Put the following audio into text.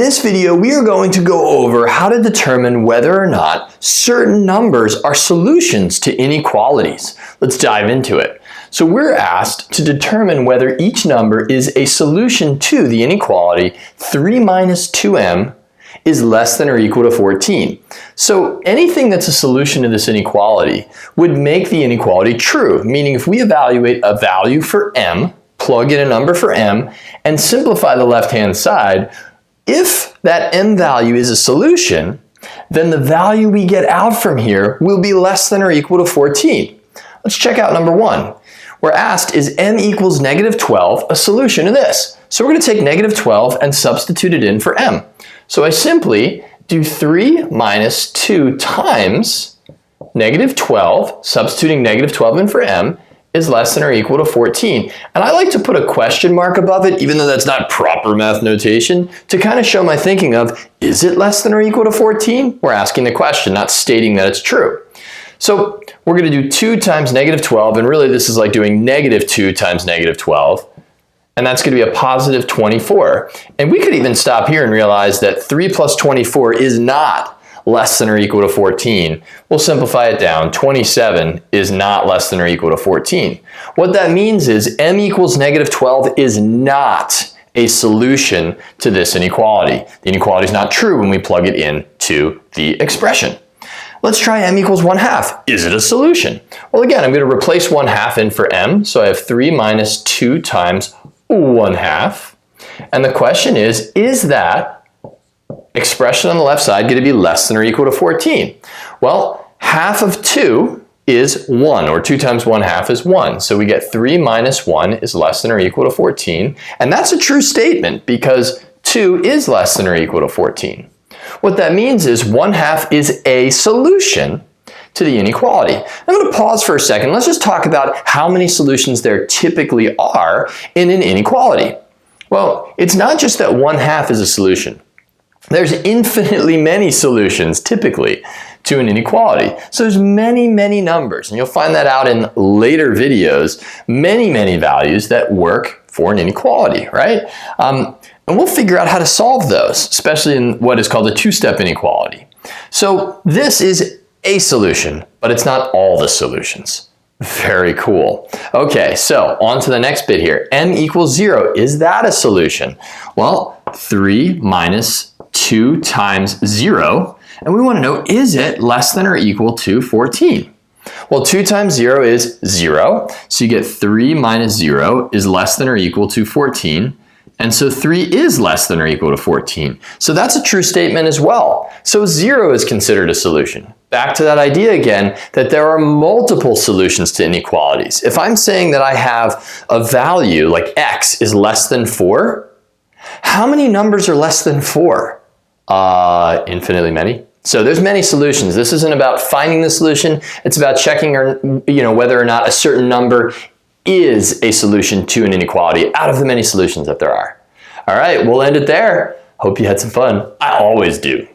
this video, we are going to go over how to determine whether or not certain numbers are solutions to inequalities. Let's dive into it. So we're asked to determine whether each number is a solution to the inequality 3 minus 2m is less than or equal to 14. So anything that's a solution to this inequality would make the inequality true, meaning if we evaluate a value for m, plug in a number for m, and simplify the left-hand side, if that m value is a solution, then the value we get out from here will be less than or equal to 14. Let's check out number 1. We're asked, is m equals negative 12 a solution to this? So we're going to take negative 12 and substitute it in for m. So I simply do 3 minus 2 times negative 12, substituting negative 12 in for m, is less than or equal to 14. And I like to put a question mark above it, even though that's not proper math notation, to kind of show my thinking of, is it less than or equal to 14? We're asking the question, not stating that it's true. So we're going to do 2 times negative 12, and really this is like doing negative 2 times negative 12. And that's going to be a positive 24. And we could even stop here and realize that 3 plus 24 is not less than or equal to 14. We'll simplify it down. 27 is not less than or equal to 14. What that means is m equals negative 12 is not a solution to this inequality. The inequality is not true when we plug it into the expression. Let's try m equals 1/2. Is it a solution? Well, again, I'm going to replace 1/2 in for m. So I have 3 minus 2 times 1/2. And the question is that expression on the left side going to be less than or equal to 14? Well, half of 2 is 1, or 2 times 1/2 is 1. So we get 3 minus 1 is less than or equal to 14. And that's a true statement because 2 is less than or equal to 14. What that means is 1/2 is a solution to the inequality. I'm going to pause for a second. Let's just talk about how many solutions there typically are in an inequality. Well, it's not just that 1/2 is a solution. There's infinitely many solutions typically to an inequality. So there's many, many numbers, and you'll find that out in later videos, many values that work for an inequality, right? And we'll figure out how to solve those, especially in what is called a two-step inequality. So this is a solution, but it's not all the solutions. Very cool. Okay, so on to the next bit here. m equals 0. Is that a solution? Well, 3 minus 2 times 0. And we want to know, is it less than or equal to 14? Well, 2 times 0 is 0. So you get 3 minus 0 is less than or equal to 14. And so 3 is less than or equal to 14. So that's a true statement as well. So 0 is considered a solution. Back to that idea again, that there are multiple solutions to inequalities. If I'm saying that I have a value like x is less than 4, how many numbers are less than 4? Infinitely many. So there's many solutions. This isn't about finding the solution. It's about checking whether or not a certain number is a solution to an inequality out of the many solutions that there are. All right, we'll end it there. Hope you had some fun. I always do.